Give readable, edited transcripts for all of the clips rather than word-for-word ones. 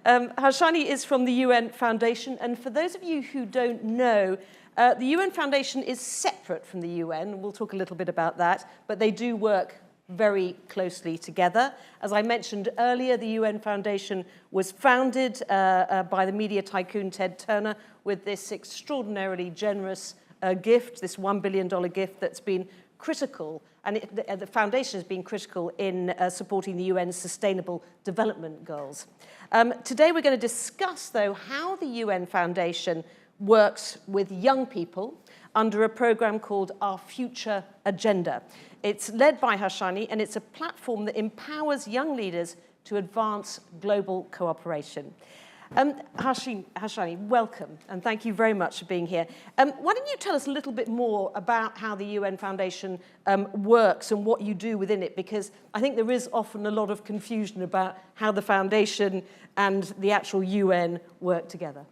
Harshani is from the UN Foundation, and for those of you who don't know, the UN Foundation is separate from the UN. We'll talk a little bit about that, but they do work very closely together. As I mentioned earlier, the UN Foundation was founded by the media tycoon Ted Turner with this extraordinarily generous gift, this $1 billion gift that's been critical, and the foundation has been critical in supporting the UN's Sustainable Development Goals. Today we're going to discuss, though, how the UN Foundation works with young people under a program called Our Future Agenda. It's led by Harshani, and it's a platform that empowers young leaders to advance global cooperation. Harshani, welcome, and thank you very much for being here. Why don't you tell us a little bit more about how the UN Foundation works and what you do within it, because I think there is often a lot of confusion about how the Foundation and the actual UN work together.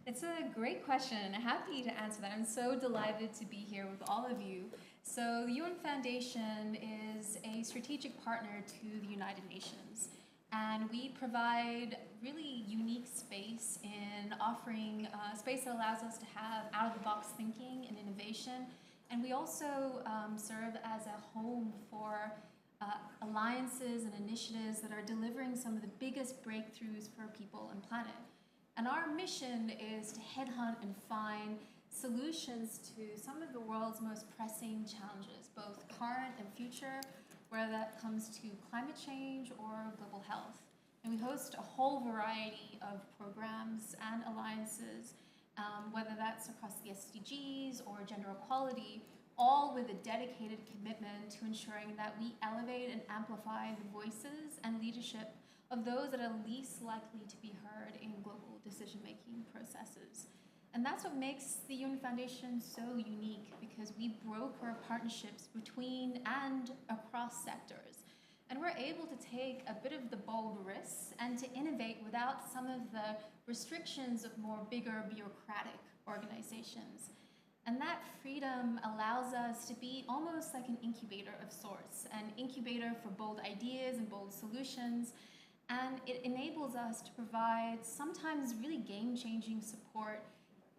It's a great question, and I'm happy to answer that. I'm so delighted to be here with all of you. So the UN Foundation is a strategic partner to the United Nations. And we provide really unique space in offering a space that allows us to have out-of-the-box thinking and innovation. And we also serve as a home for alliances and initiatives that are delivering some of the biggest breakthroughs for people and planet. And our mission is to headhunt and find solutions to some of the world's most pressing challenges, both current and future, whether that comes to climate change or global health. And we host a whole variety of programs and alliances, whether that's across the SDGs or gender equality, all with a dedicated commitment to ensuring that we elevate and amplify the voices and leadership of those that are least likely to be heard in global decision-making processes. And that's what makes the UN Foundation so unique, because we broker partnerships between and across sectors. And we're able to take a bit of the bold risks and to innovate without some of the restrictions of more bigger bureaucratic organizations. And that freedom allows us to be almost like an incubator of sorts, an incubator for bold ideas and bold solutions. And it enables us to provide sometimes really game-changing support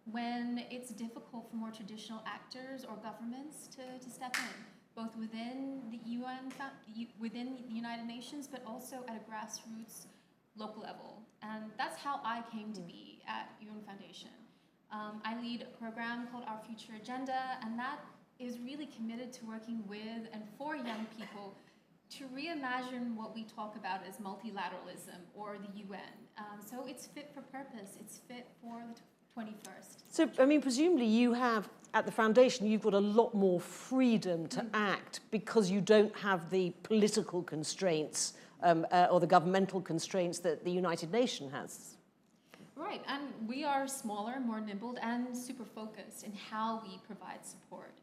when it's difficult for more traditional actors or governments to step in, both within the UN, within the United Nations, but also at a grassroots local level. And that's how I came to be at UN Foundation. I lead a program called Our Future Agenda, and that is really committed to working with and for young people to reimagine what we talk about as multilateralism or the UN. So it's fit for purpose, it's fit for the 21st. So, I mean, presumably you have, at the Foundation, you've got a lot more freedom to act because you don't have the political constraints or the governmental constraints that the United Nations has. Right, and we are smaller, more nimble, and super focused in how we provide support.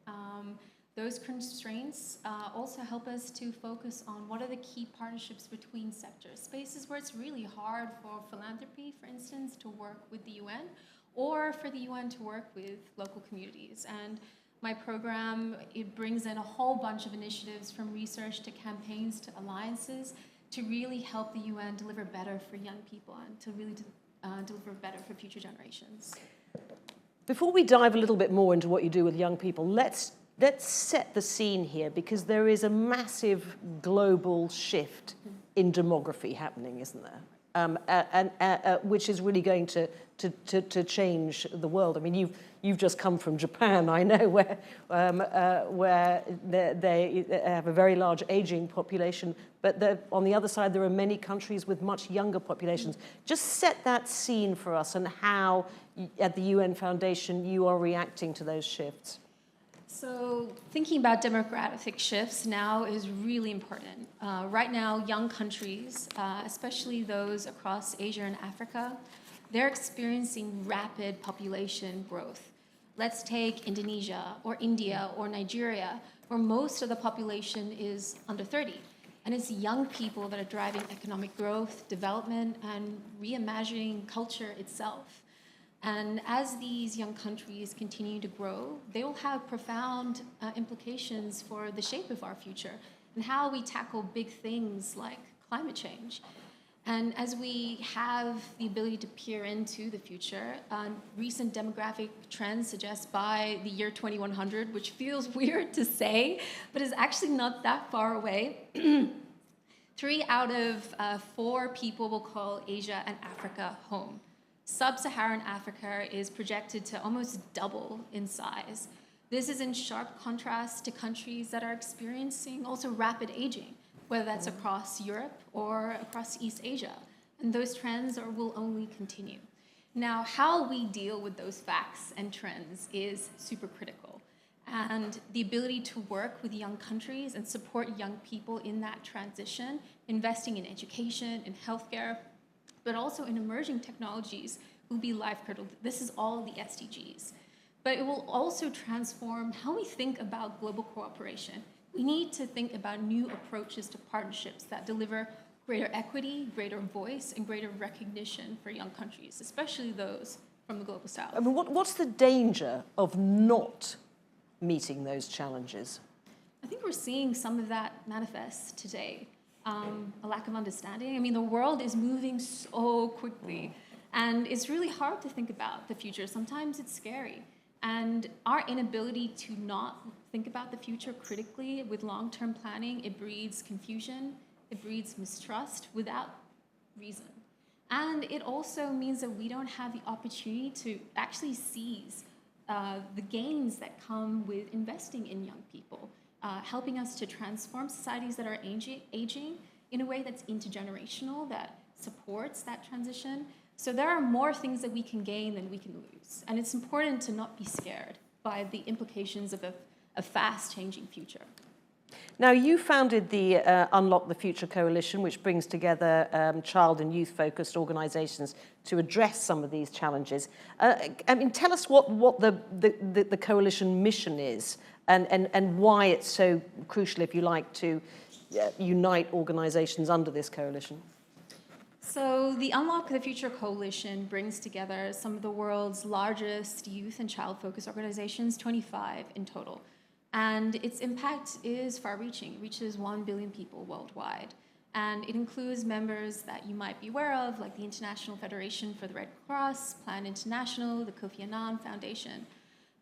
Those constraints also help us to focus on what are the key partnerships between sectors, spaces where it's really hard for philanthropy, for instance, to work with the UN, or for the UN to work with local communities. And my program, it brings in a whole bunch of initiatives, from research to campaigns to alliances, to really help the UN deliver better for young people and to really deliver better for future generations. Before we dive a little bit more into what you do with young people, let's set the scene here, because there is a massive global shift in demography happening, isn't there? Which is really going to change the world. I mean, you've just come from Japan, I know, where they have a very large aging population, but on the other side there are many countries with much younger populations. Just set that scene for us, and how at the UN Foundation you are reacting to those shifts. So thinking about demographic shifts now is really important. Right now, young countries, especially those across Asia and Africa, they're experiencing rapid population growth. Let's take Indonesia or India or Nigeria, where most of the population is under 30. And it's young people that are driving economic growth, development, and reimagining culture itself. And as these young countries continue to grow, they will have profound implications for the shape of our future and how we tackle big things like climate change. And as we have the ability to peer into the future, recent demographic trends suggest by the year 2100, which feels weird to say, but is actually not that far away, 3 out of 4 people will call Asia and Africa home. Sub-Saharan Africa is projected to almost double in size. This is in sharp contrast to countries that are experiencing also rapid aging, whether that's across Europe or across East Asia. And those trends will only continue. Now, how we deal with those facts and trends is super critical. And the ability to work with young countries and support young people in that transition, investing in education, in healthcare, but also in emerging technologies will be life-critical. This is all the SDGs. But it will also transform how we think about global cooperation. We need to think about new approaches to partnerships that deliver greater equity, greater voice, and greater recognition for young countries, especially those from the global south. I mean, what's the danger of not meeting those challenges? I think we're seeing some of that manifest today. A lack of understanding. I mean, the world is moving so quickly, and it's really hard to think about the future. Sometimes it's scary. And our inability to not think about the future critically with long-term planning, it breeds confusion, it breeds mistrust without reason. And it also means that we don't have the opportunity to actually seize the gains that come with investing in young people, helping us to transform societies that are aging in a way that's intergenerational, that supports that transition. So there are more things that we can gain than we can lose. And it's important to not be scared by the implications of a fast-changing future. Now, you founded the Unlock the Future Coalition, which brings together child and youth-focused organisations to address some of these challenges. I mean, tell us what the coalition mission is and why it's so crucial, if you like, to unite organisations under this coalition. So the Unlock the Future Coalition brings together some of the world's largest youth and child-focused organizations, 25 in total. And its impact is far-reaching, reaches 1 billion people worldwide. And it includes members that you might be aware of, like the International Federation for the Red Cross, Plan International, the Kofi Annan Foundation.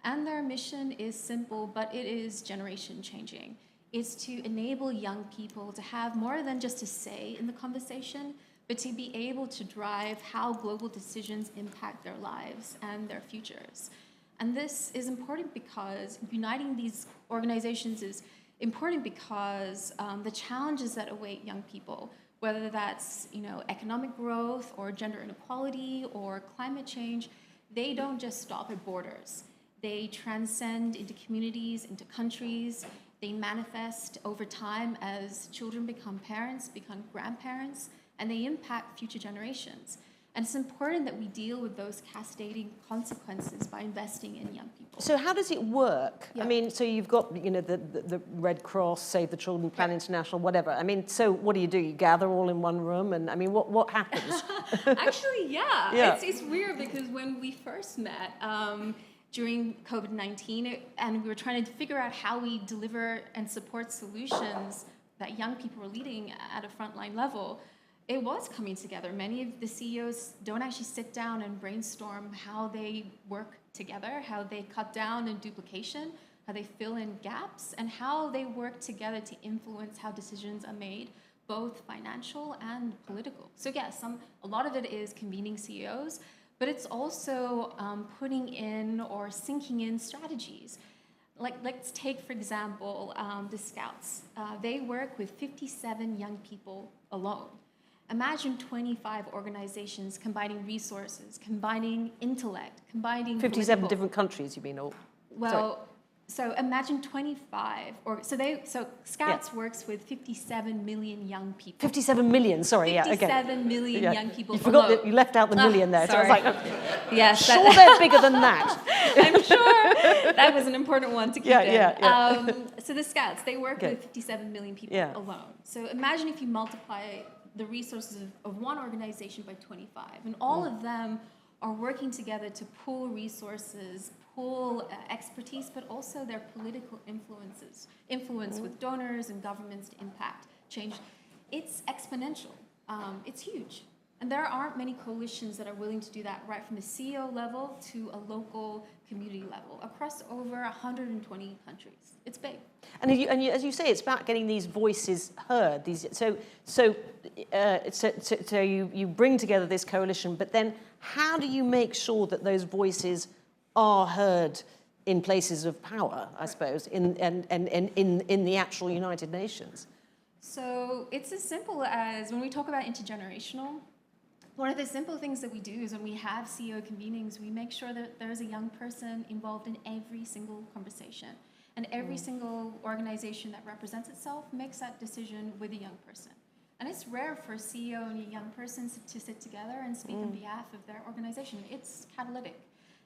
And their mission is simple, but it is generation-changing. It's to enable young people to have more than just a say in the conversation, but to be able to drive how global decisions impact their lives and their futures. And this is important because uniting these organizations is important because the challenges that await young people, whether that's economic growth or gender inequality or climate change, they don't just stop at borders. They transcend into communities, into countries. They manifest over time as children become parents, become grandparents, and they impact future generations. And it's important that we deal with those cascading consequences by investing in young people. So how does it work? Yeah. I mean, so you've got, the Red Cross, Save the Children, Plan International, whatever. I mean, so what do? You gather all in one room, and I mean, what happens? Actually, yeah. Yeah. It's weird because when we first met during COVID-19, and we were trying to figure out how we deliver and support solutions that young people were leading at a frontline level, it was coming together. Many of the CEOs don't actually sit down and brainstorm how they work together, how they cut down on duplication, how they fill in gaps, and how they work together to influence how decisions are made, both financial and political. So yes, a lot of it is convening CEOs, but it's also putting in or sinking in strategies. Like, let's take, for example, the Scouts. They work with 57 young people alone. Imagine 25 organizations combining resources, combining intellect, combining 57 political. different countries, you mean? Or, well, so imagine 25, so Scouts works with 57 million young people. 57 million, sorry, 57 million young people. You forgot alone. that you left out the million there. Sorry. So I was like, yes, sure they're bigger than that. I'm sure that was an important one to keep in. Yeah. So the Scouts, they work with 57 million people alone. So imagine if you multiply the resources of one organization by 25, and all of them are working together to pool resources, pool expertise, but also their political influence with donors and governments to impact change. It's exponential. it's huge. And there aren't many coalitions that are willing to do that right from the CEO level to a local community level across over 120 countries. It's big. And as you say, it's about getting these voices heard. So you bring together this coalition, but then how do you make sure that those voices are heard in places of power, I suppose, in the actual United Nations? So it's as simple as when we talk about intergenerational, one of the simple things that we do is when we have CEO convenings, we make sure that there's a young person involved in every single conversation. And every single organization that represents itself makes that decision with a young person. And it's rare for a CEO and a young person to sit together and speak on behalf of their organization. It's catalytic.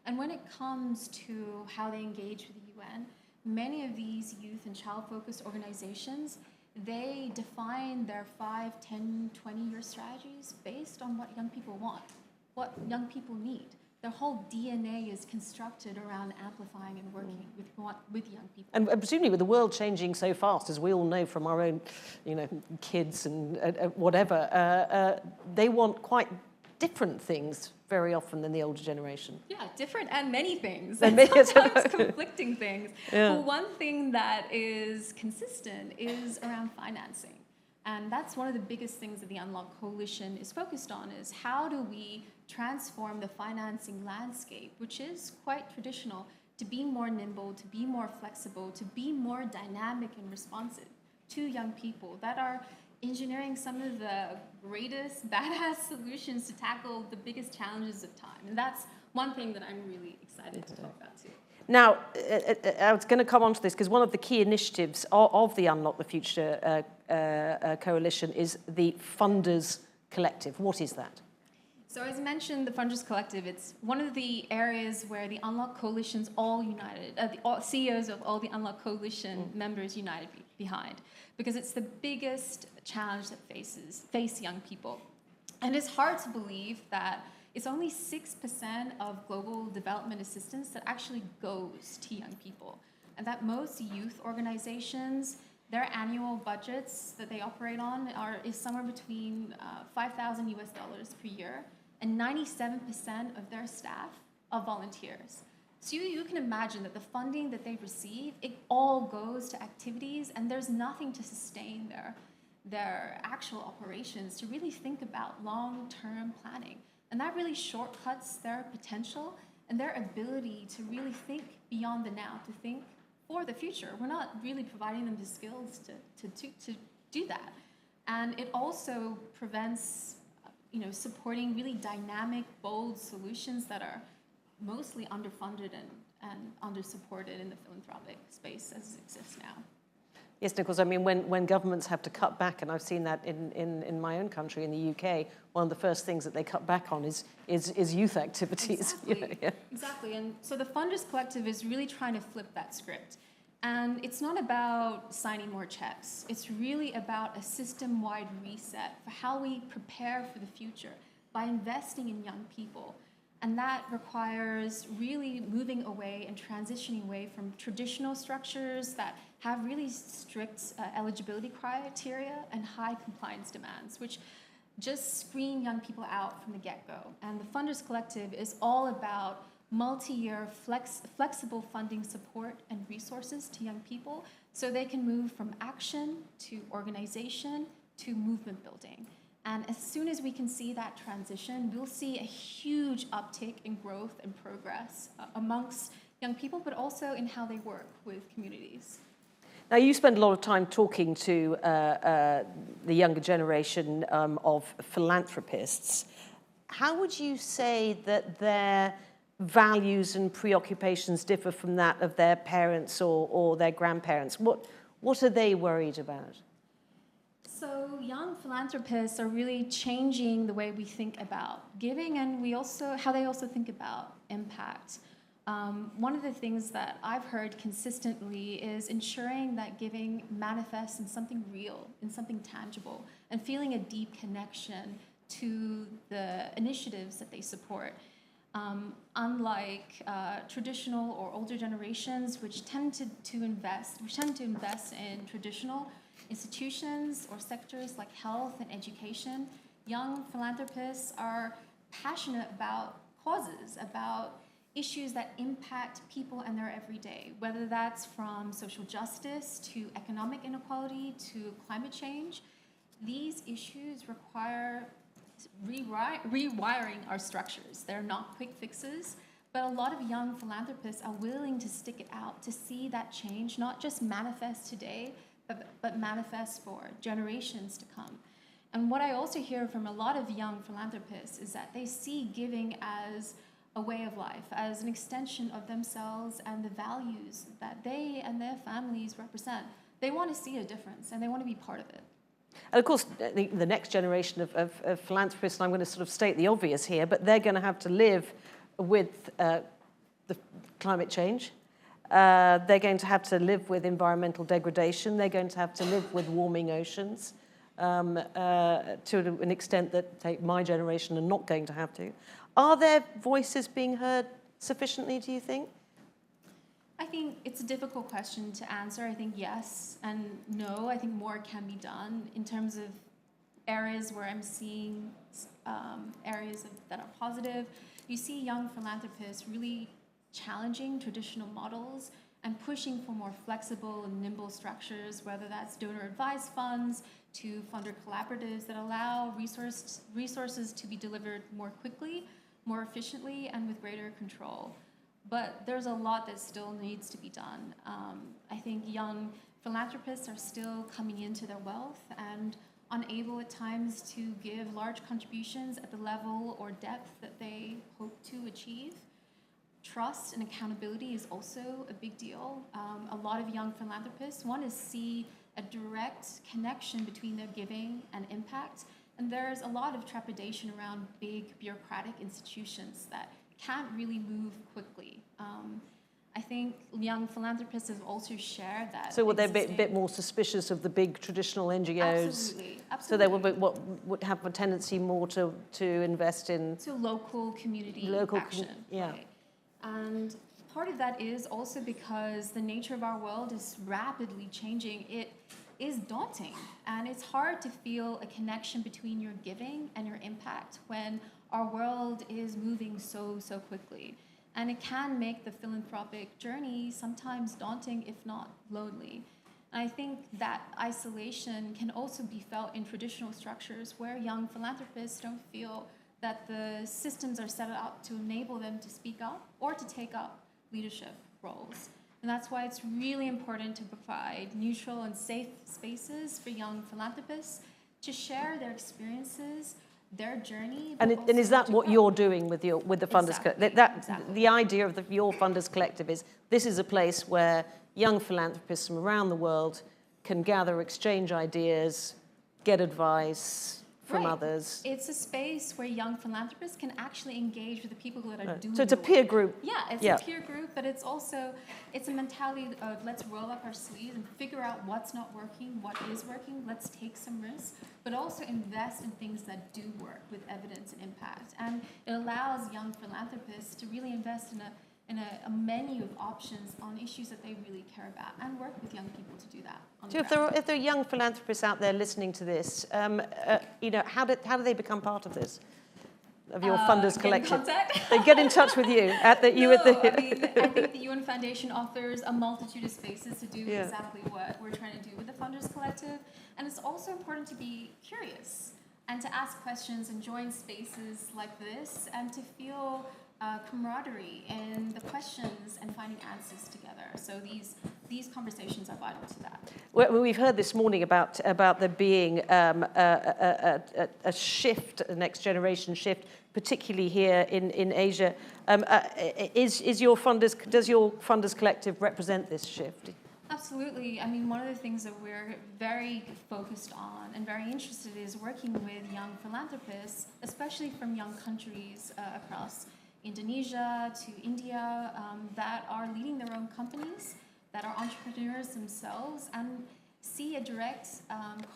And when it comes to how they engage with the UN, many of these youth and child-focused organizations, they define their 5, 10, 20-year strategies based on what young people want, what young people need. Their whole DNA is constructed around amplifying and working with young people. And presumably with the world changing so fast, as we all know from our own, kids and whatever, they want quite different things very often than the older generation. Yeah, different and many things. And sometimes conflicting things. Yeah. Well, one thing that is consistent is around financing. And that's one of the biggest things that the Unlock Coalition is focused on, is how do we transform the financing landscape, which is quite traditional, to be more nimble, to be more flexible, to be more dynamic and responsive to young people that are engineering some of the greatest badass solutions to tackle the biggest challenges of time. And that's one thing that I'm really excited to talk about too. Now, I was going to come on to this because one of the key initiatives of the Unlock the Future coalition is the Funders Collective. What is that? So as mentioned, the Funders Collective, it's one of the areas where the Unlock Coalition's all united, the CEOs of all the Unlock Coalition members united behind, because it's the biggest challenge that face young people. And it's hard to believe that it's only 6% of global development assistance that actually goes to young people. And that most youth organizations, their annual budgets that they operate on is somewhere between $5,000 US per year, and 97% of their staff are volunteers. So you can imagine that the funding that they receive, it all goes to activities, and there's nothing to sustain their actual operations to really think about long-term planning. And that really shortcuts their potential and their ability to really think beyond the now, to think for the future. We're not really providing them the skills to do that. And it also prevents supporting really dynamic, bold solutions that are mostly underfunded and undersupported in the philanthropic space as it exists now. Yes, Nicholas, I mean, when governments have to cut back, and I've seen that in my own country, in the UK, one of the first things that they cut back on is youth activities. Exactly. Yeah. Exactly. And so the Funders Collective is really trying to flip that script. And it's not about signing more checks. It's really about a system-wide reset for how we prepare for the future by investing in young people. And that requires really moving away and transitioning away from traditional structures that have really strict eligibility criteria and high compliance demands, which just screen young people out from the get-go. And the Funders Collective is all about multi-year flexible funding support and resources to young people so they can move from action to organization to movement building. And as soon as we can see that transition, we'll see a huge uptick in growth and progress amongst young people, but also in how they work with communities. Now, you spend a lot of time talking to the younger generation of philanthropists. How would you say that their values and preoccupations differ from that of their parents or their grandparents? What are they worried about? So young philanthropists are really changing the way we think about giving, and how they also think about impact. One of the things that I've heard consistently is ensuring that giving manifests in something real, in something tangible, and feeling a deep connection to the initiatives that they support. Unlike traditional or older generations, which tend to invest in traditional institutions or sectors like health and education, young philanthropists are passionate about causes, about issues that impact people and their everyday, whether that's from social justice to economic inequality to climate change. These issues require rewiring our structures. They're not quick fixes, but a lot of young philanthropists are willing to stick it out to see that change not just manifest today, but manifest for generations to come. And what I also hear from a lot of young philanthropists is that they see giving as a way of life, as an extension of themselves and the values that they and their families represent. They want to see a difference and they want to be part of it. And of course, the next generation of philanthropists, and I'm going to sort of state the obvious here, but they're going to have to live with the climate change. They're going to have to live with environmental degradation. They're going to have to live with warming oceans to an extent that, say, my generation are not going to have to. Are their voices being heard sufficiently, do you think? I think it's a difficult question to answer. I think yes and no. I think more can be done in terms of areas where I'm seeing areas that are positive. You see young philanthropists really challenging traditional models and pushing for more flexible and nimble structures, whether that's donor advised funds to funder collaboratives that allow resources to be delivered more quickly, more efficiently, and with greater control. But there's a lot that still needs to be done. I think young philanthropists are still coming into their wealth and unable at times to give large contributions at the level or depth that they hope to achieve. Trust and accountability is also a big deal. A lot of young philanthropists want to see a direct connection between their giving and impact. And there's a lot of trepidation around big bureaucratic institutions that can't really move quickly. I think young philanthropists have also shared that. So they're a bit more suspicious of the big traditional NGOs? Absolutely. So they would have a tendency more to invest in... To local community action. Yeah. Right? And part of that is also because the nature of our world is rapidly changing. It is daunting, and it's hard to feel a connection between your giving and your impact when our world is moving so quickly. And it can make the philanthropic journey sometimes daunting, if not lonely. And I think that isolation can also be felt in traditional structures where young philanthropists don't feel that the systems are set up to enable them to speak up or to take up leadership roles. And that's why it's really important to provide neutral and safe spaces for young philanthropists to share their experiences, their journey. And is that what you're doing with the Funders Exactly. Collective? Exactly. The idea of your Funders Collective is this is a place where young philanthropists from around the world can gather, exchange ideas, get advice from others. It's a space where young philanthropists can actually engage with the people that are doing So it's a peer group. Yeah, it's a peer group, but it's a mentality of let's roll up our sleeves and figure out what's not working, what is working, let's take some risks, but also invest in things that do work with evidence and impact. And it allows young philanthropists to really invest in a menu of options on issues that they really care about and work with young people to do that. So if there are young philanthropists out there listening to this, how do they become part of this? Of your Funders Collective? They get in touch with you I think the UN Foundation offers a multitude of spaces to do exactly what we're trying to do with the Funders Collective. And it's also important to be curious and to ask questions and join spaces like this and to feel camaraderie in the questions and finding answers together. So these conversations are vital to that. Well, we've heard this morning about there being a shift, a next generation shift, particularly here in Asia. Does your Funders Collective represent this shift? Absolutely. I mean, one of the things that we're very focused on and very interested in is working with young philanthropists, especially from young countries across Indonesia to India, that are leading their own companies, that are entrepreneurs themselves, and see a direct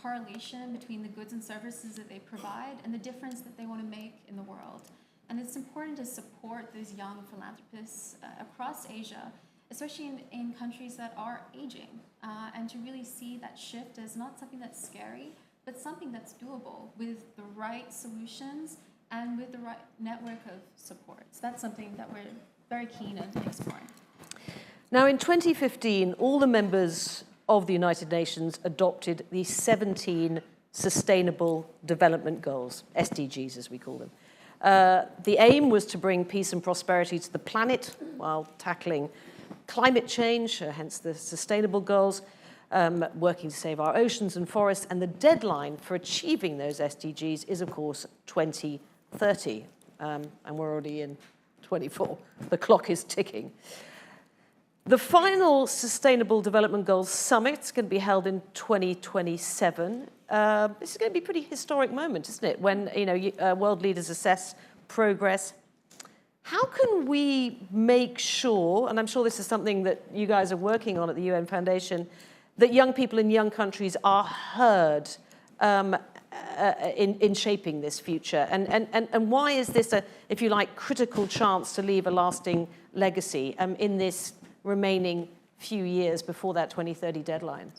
correlation between the goods and services that they provide and the difference that they want to make in the world. And it's important to support those young philanthropists across Asia, especially in countries that are aging, and to really see that shift as not something that's scary, but but something that's doable with the right solutions and with the right network of support. So that's something that we're very keen on exploring. Now, in 2015, all the members of the United Nations adopted the 17 Sustainable Development Goals, SDGs as we call them. The aim was to bring peace and prosperity to the planet while tackling climate change, hence the sustainable goals, working to save our oceans and forests, and the deadline for achieving those SDGs is, of course, 2030, and we're already in 24. The clock is ticking. The final Sustainable Development Goals Summit is going to be held in 2027. This is going to be a pretty historic moment, isn't it, when world leaders assess progress. How can we make sure, and I'm sure this is something that you guys are working on at the UN Foundation, that young people in young countries are heard in shaping this future? And why is this a, if you like, critical chance to leave a lasting legacy in this remaining few years before that 2030 deadline?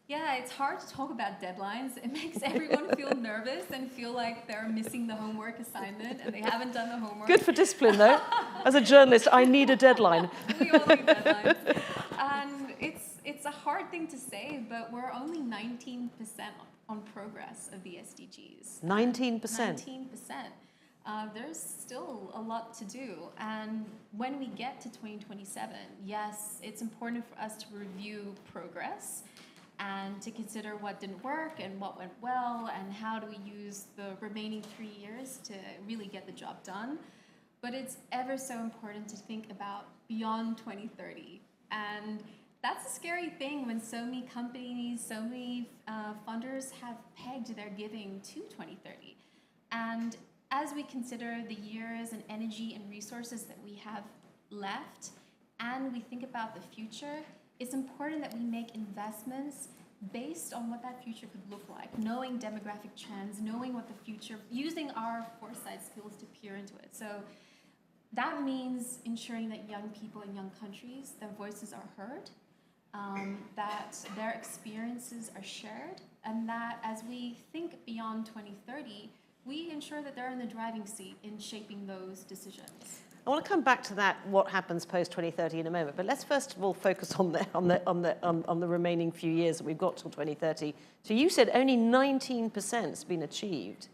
Yeah, it's hard to talk about deadlines. It makes everyone feel nervous and feel like they're missing the homework assignment and they haven't done the homework. Good for discipline, though. As a journalist, I need a deadline. We all need deadlines. And it's a hard thing to say, but we're only 19% on progress of the SDGs. 19%? 19%. There's still a lot to do. And when we get to 2027, yes, it's important for us to review progress and to consider what didn't work and what went well and how do we use the remaining 3 years to really get the job done. But it's ever so important to think about beyond 2030. And that's a scary thing when so many companies, so many funders have pegged their giving to 2030. And as we consider the years and energy and resources that we have left, and we think about the future, it's important that we make investments based on what that future could look like, knowing demographic trends, knowing what the future, using our foresight skills to peer into it. So that means ensuring that young people in young countries, their voices are heard, that their experiences are shared, and that as we think beyond 2030, we ensure that they're in the driving seat in shaping those decisions. I want to come back to that, what happens post-2030 in a moment, but let's first of all focus on the remaining few years that we've got till 2030. So you said only 19% has been achieved,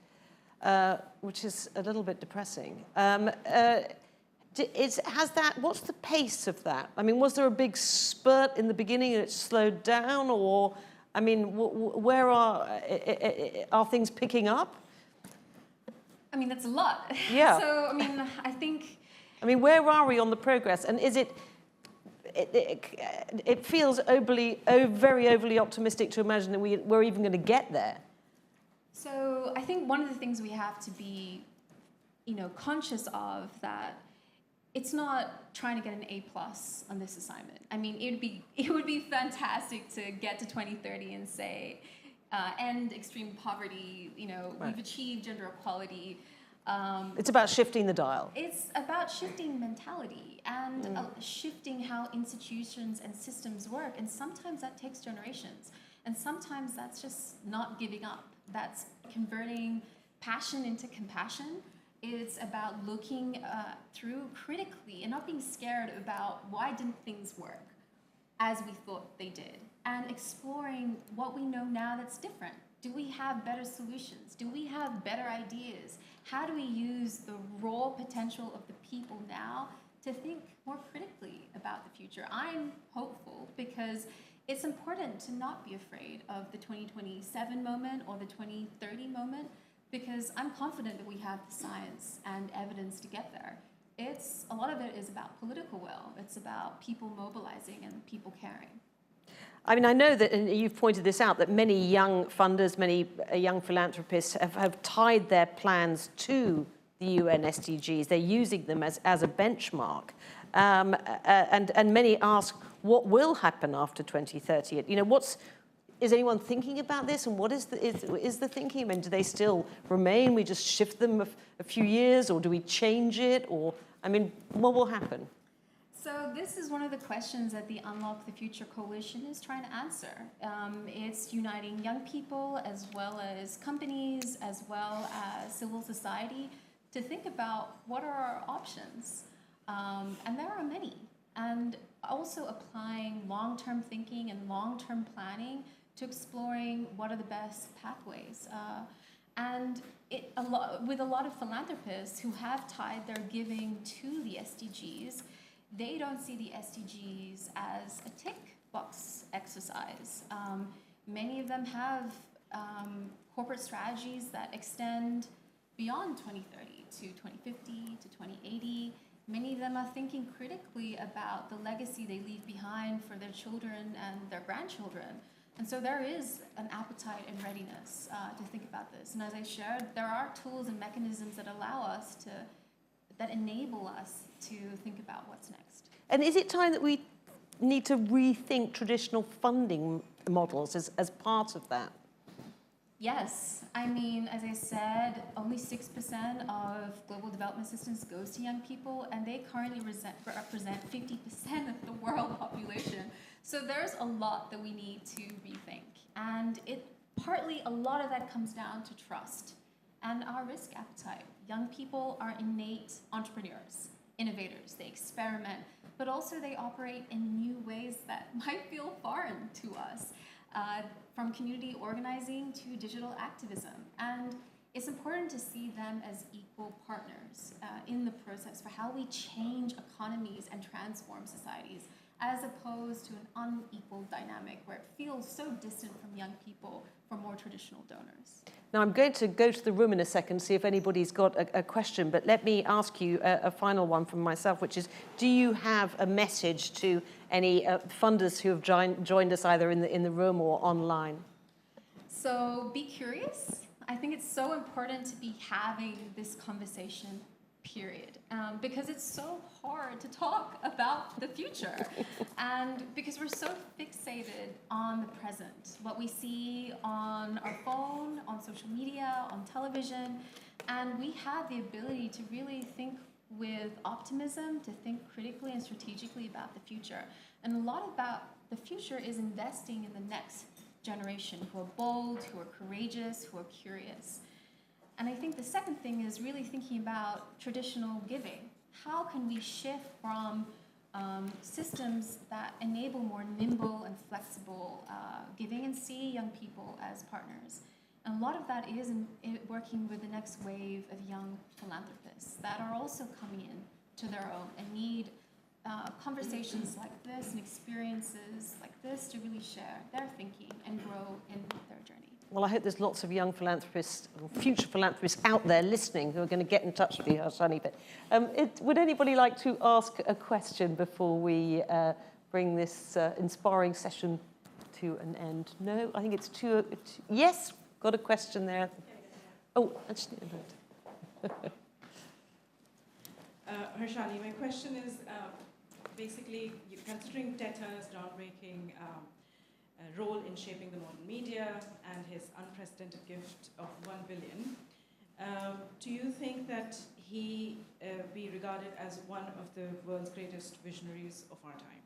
which is a little bit depressing. What's the pace of that? I mean, was there a big spurt in the beginning and it slowed down, or, I mean, where are things picking up? I mean, that's a lot. Yeah. So, I mean, I mean, where are we on the progress? And is it feels very overly optimistic to imagine that we're even going to get there. So I think one of the things we have to be, conscious of that it's not trying to get an A+ on this assignment. I mean, it would be fantastic to get to 2030 and say, end extreme poverty, Right. We've achieved gender equality. It's about shifting the dial. It's about shifting mentality and shifting how institutions and systems work. And sometimes that takes generations. And sometimes that's just not giving up. That's converting passion into compassion. It's about looking through critically and not being scared about why didn't things work as we thought they did. And exploring what we know now that's different. Do we have better solutions? Do we have better ideas? How do we use the raw potential of the people now to think more critically about the future? I'm hopeful because it's important to not be afraid of the 2027 moment or the 2030 moment because I'm confident that we have the science and evidence to get there. A lot of it is about political will. It's about people mobilizing and people caring. I mean, I know that, and you've pointed this out, that many young funders, many young philanthropists have tied their plans to the UN SDGs. They're using them as a benchmark. And many ask, what will happen after 2030? Is anyone thinking about this? And what is the thinking? I mean, do they still remain? We just shift them a few years, or do we change it? Or, I mean, what will happen? So this is one of the questions that the Unlock the Future Coalition is trying to answer. It's uniting young people as well as companies, as well as civil society, to think about what are our options. And there are many. And also applying long-term thinking and long-term planning to exploring what are the best pathways. With a lot of philanthropists who have tied their giving to the SDGs, they don't see the SDGs as a tick box exercise. Many of them have corporate strategies that extend beyond 2030 to 2050 to 2080. Many of them are thinking critically about the legacy they leave behind for their children and their grandchildren. And so there is an appetite and readiness to think about this. And as I shared, there are tools and mechanisms that allow us that enable us to think about what's next. And is it time that we need to rethink traditional funding models as part of that? Yes. I mean, as I said, only 6% of global development assistance goes to young people, and they currently represent 50% of the world population. So there's a lot that we need to rethink. And a lot of that comes down to trust and our risk appetite. Young people are innate entrepreneurs, innovators. They experiment, but also they operate in new ways that might feel foreign to us, from community organizing to digital activism. And it's important to see them as equal partners in the process for how we change economies and transform societies, as opposed to an unequal dynamic where it feels so distant from young people from more traditional donors. Now, I'm going to go to the room in a second, see if anybody's got a question, but let me ask you a final one from myself, which is, do you have a message to any funders who have joined us either in the room or online? So be curious. I think it's so important to be having this conversation, period, because it's so hard to talk about the future, and because we're so fixated on the present, what we see on our phone, on social media, on television, and we have the ability to really think with optimism, to think critically and strategically about the future. And a lot about the future is investing in the next generation who are bold, who are courageous, who are curious. And I think the second thing is really thinking about traditional giving. How can we shift from systems that enable more nimble and flexible giving and see young people as partners? And a lot of that is working with the next wave of young philanthropists that are also coming in to their own and need conversations like this and experiences like this to really share their thinking and grow in their journey. Well, I hope there's lots of young philanthropists, future philanthropists out there listening who are going to get in touch with you, Harshani. But would anybody like to ask a question before we bring this inspiring session to an end? No, I think it's two. Yes, got a question there. Oh, actually, Harshani, my question is basically, considering Teta's groundbreaking role in shaping the modern media and his unprecedented gift of $1 billion, do you think that he be regarded as one of the world's greatest visionaries of our time?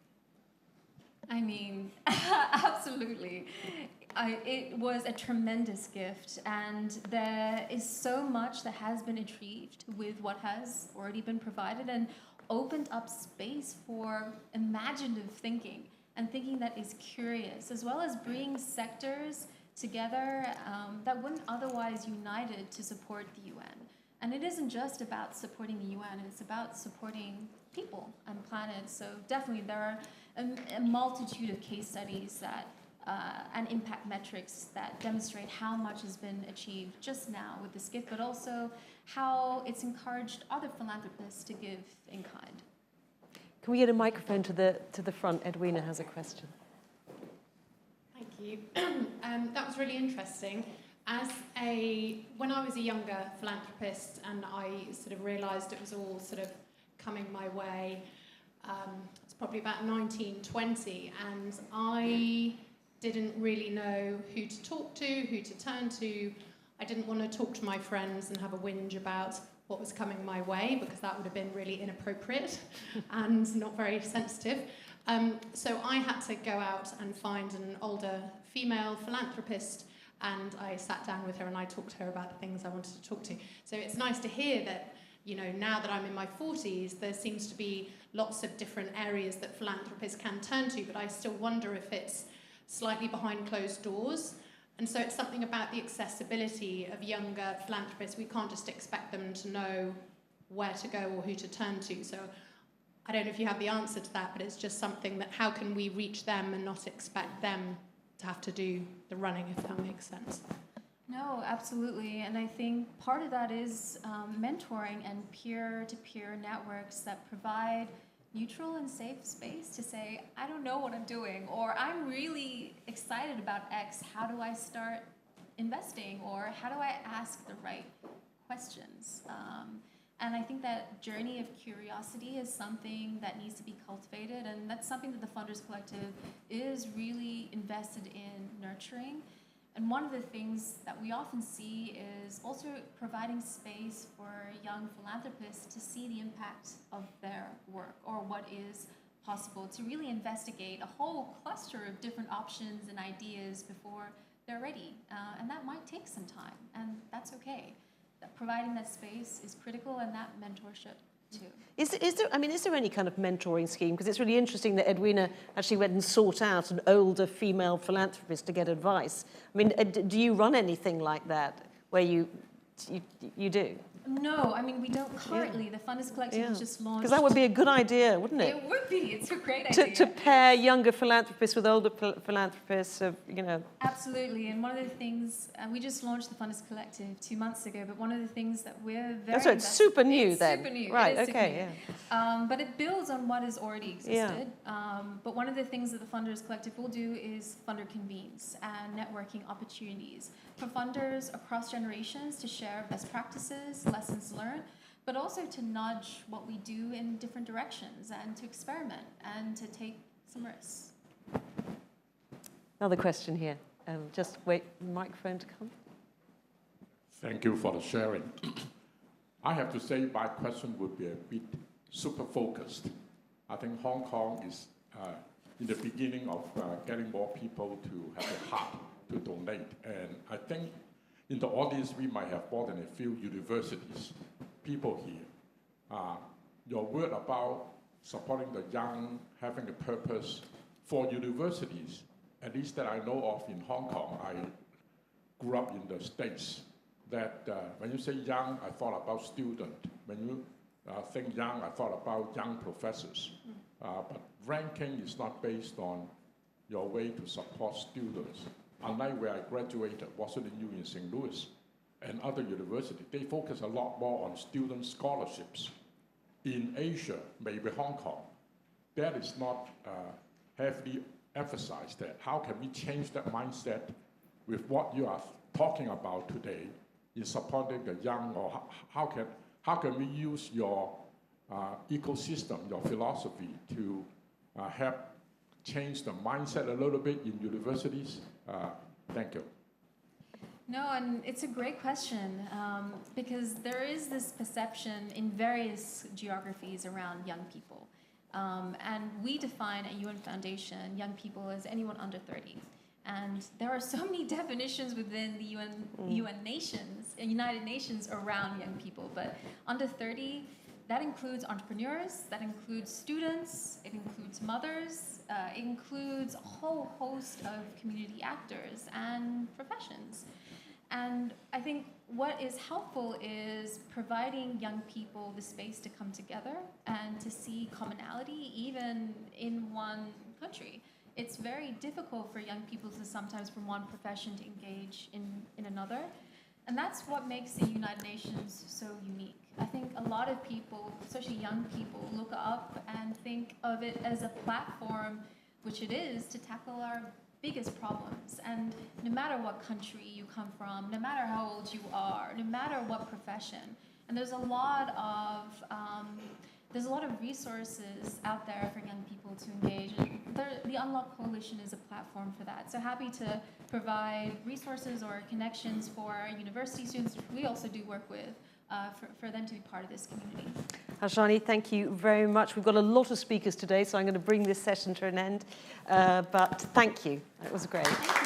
I mean, absolutely. It was a tremendous gift, and there is so much that has been achieved with what has already been provided and opened up space for imaginative thinking and thinking that is curious, as well as bringing sectors together that wouldn't otherwise united to support the UN. And it isn't just about supporting the UN, it's about supporting people and planets. So definitely there are a multitude of case studies that and impact metrics that demonstrate how much has been achieved just now with this gift, but also how it's encouraged other philanthropists to give in kind. Can we get a microphone to the front? Edwina has a question. Thank you. That was really interesting. When I was a younger philanthropist and I sort of realised it was all sort of coming my way, it's probably about 1920, and I didn't really know who to talk to, who to turn to. I didn't want to talk to my friends and have a whinge about what was coming my way, because that would have been really inappropriate and not very sensitive. So I had to go out and find an older female philanthropist, and I sat down with her and I talked to her about the things I wanted to talk to. So it's nice to hear that, you know, now that I'm in my 40s, there seems to be lots of different areas that philanthropists can turn to, but I still wonder if it's slightly behind closed doors. And so it's something about the accessibility of younger philanthropists. We can't just expect them to know where to go or who to turn to. So I don't know if you have the answer to that, but it's just something that how can we reach them and not expect them to have to do the running, if that makes sense. No, absolutely. And I think part of that is mentoring and peer-to-peer networks that provide neutral and safe space to say, I don't know what I'm doing, or I'm really excited about X, how do I start investing, or how do I ask the right questions? And I think that journey of curiosity is something that needs to be cultivated, and that's something that the Funders Collective is really invested in nurturing. And one of the things that we often see is also providing space for young philanthropists to see the impact of their work or what is possible, to really investigate a whole cluster of different options and ideas before they're ready. And that might take some time, and that's okay. Providing that space is critical, and that mentorship too. Is there any kind of mentoring scheme? Because it's really interesting that Edwina actually went and sought out an older female philanthropist to get advice. I mean, do you run anything like that where you do? No, I mean, we don't currently. The Funders Collective was just launched. Because that would be a good idea, wouldn't it? It would be. It's a great idea. To pair younger philanthropists with older philanthropists, you know. Absolutely. And one of the things, we just launched the Funders Collective 2 months ago, but one of the things that we're very... So it's super new it's then. Super new. Right, it is okay, super new. But it builds on what has already existed. Yeah. But one of the things that the Funders Collective will do is funder convenes and networking opportunities for funders across generations to share best practices, lessons learned, but also to nudge what we do in different directions and to experiment and to take some risks. Another question here. Just wait for the microphone to come. Thank you for the sharing. I have to say my question would be a bit super focused. I think Hong Kong is in the beginning of getting more people to have a heart to donate. And I think in the audience, we might have more than a few universities, people here. Your word about supporting the young, having a purpose for universities, at least that I know of in Hong Kong. I grew up in the States, that when you say young, I thought about student. When you think young, I thought about young professors. But ranking is not based on your way to support students. Unlike where I graduated, Washington U in St. Louis, and other universities, they focus a lot more on student scholarships. In Asia, maybe Hong Kong, that is not heavily emphasized. That how can we change that mindset with what you are talking about today in supporting the young, or how can we use your ecosystem, your philosophy to help change the mindset a little bit in universities? Thank you. No, and it's a great question because there is this perception in various geographies around young people. And we define at UN Foundation young people as anyone under 30. And there are so many definitions within the UN nations, United Nations around young people. But under 30, that includes entrepreneurs, that includes students, it includes mothers, it includes a whole host of community actors and professions. And I think what is helpful is providing young people the space to come together and to see commonality even in one country. It's very difficult for young people to sometimes from one profession to engage in another. And that's what makes the United Nations so unique. I think a lot of people, especially young people, look up and think of it as a platform, which it is, to tackle our biggest problems. And no matter what country you come from, no matter how old you are, no matter what profession, and there's a lot of resources out there for young people to engage. And the Unlock Coalition is a platform for that. So happy to provide resources or connections for university students, which we also do work with, for them to be part of this community. Harshani, thank you very much. We've got a lot of speakers today, so I'm going to bring this session to an end. But thank you. It was great. Thank you.